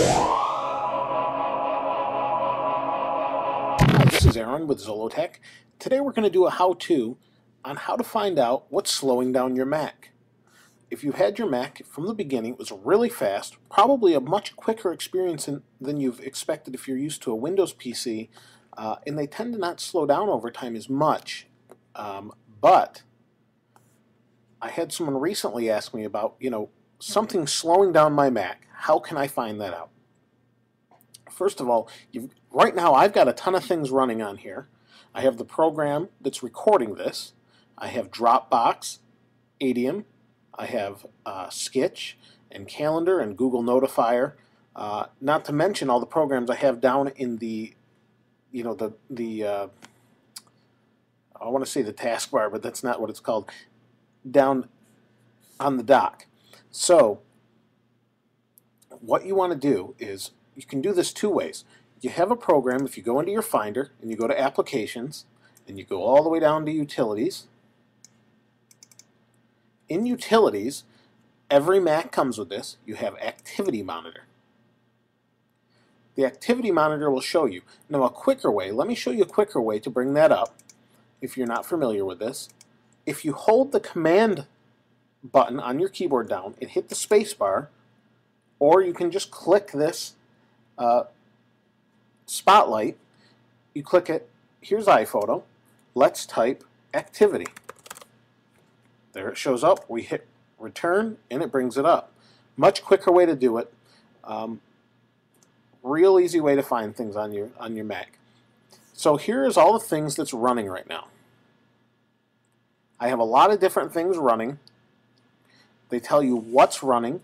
Hi, this is Aaron with Zollotech. Today we're going to do a how-to on how to find out what's slowing down your Mac. If you had your Mac from the beginning, it was really fast, probably a much quicker experience than you've expected if you're used to a Windows PC, and they tend to not slow down over time as much. But I had someone recently ask me about, something slowing down my Mac. How can I find that out? First of all, right now I've got a ton of things running on here. I have the program that's recording this. I have Dropbox, Adium. I have Sketch and Calendar and Google Notifier. Not to mention all the programs I have down in the, I want to say the taskbar, but that's not what it's called, down on the dock. So what you want to do is, you can do this two ways. You have a program, if you go into your Finder and you go to Applications and you go all the way down to Utilities. In Utilities, every Mac comes with this. You have Activity Monitor. The Activity Monitor will show you. Now a quicker way, let me show you a quicker way to bring that up if you're not familiar with this. If you hold the Command button on your keyboard down and hit the space bar, or you can just click this spotlight, you click it, here's iPhoto, let's type activity. There it shows up, we hit return and it brings it up. Much quicker way to do it. Real easy way to find things on your Mac. So here is all the things that's running right now. I have a lot of different things running. They tell you what's running,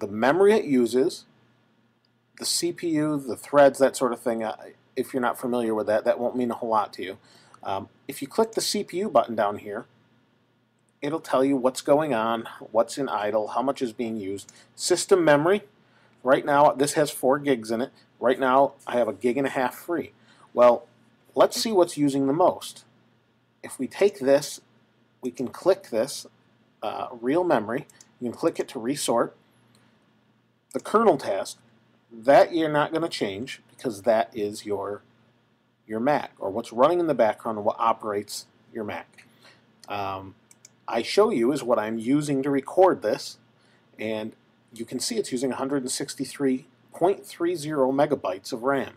the memory it uses, the CPU, the threads, that sort of thing. If you're not familiar with that, that won't mean a whole lot to you. If you click the CPU button down here, it'll tell you what's going on, what's in idle, how much is being used. System memory, right now this has 4 gigs in it. Right now I have 1.5 gigs free. Well, let's see what's using the most. If we take this, we can click this, real memory, you can click it to resort. The kernel task, that you're not going to change because that is your Mac, or what's running in the background and what operates your Mac. I show you is what I'm using to record this, and you can see it's using 163.30 megabytes of RAM.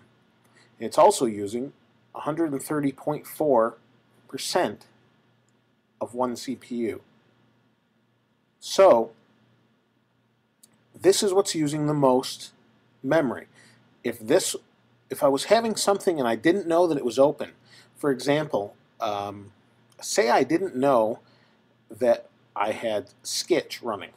It's also using 130.4% of one CPU. So this is what's using the most memory. If I was having something and I didn't know that it was open, for example, say I didn't know that I had Sketch running,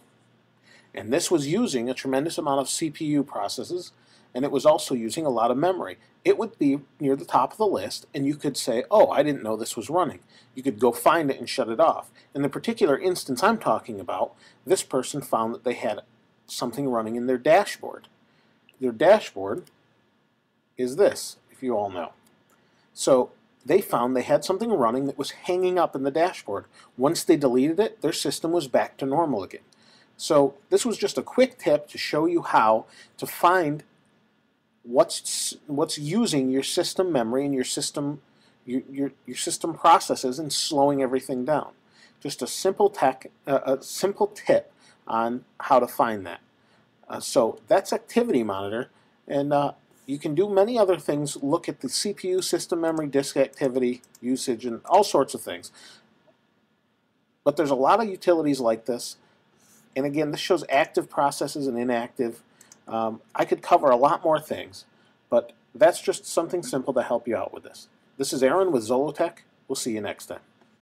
and this was using a tremendous amount of CPU processes, and it was also using a lot of memory, it would be near the top of the list, and you could say, oh, I didn't know this was running. You could go find it and shut it off. In the particular instance I'm talking about, this person found that they had something running in their dashboard. Their dashboard is this, if you all know. So they found they had something running that was hanging up in the dashboard. Once they deleted it, their system was back to normal again. So this was just a quick tip to show you how to find what's using your system memory and your system processes and slowing everything down. Just a simple tip on how to find that. So that's Activity Monitor, and you can do many other things. Look at the CPU, system memory, disk activity, usage, and all sorts of things. But there's a lot of utilities like this, and again, this shows active processes and inactive. I could cover a lot more things, but that's just something simple to help you out with this. This is Aaron with Zollotech. We'll see you next time.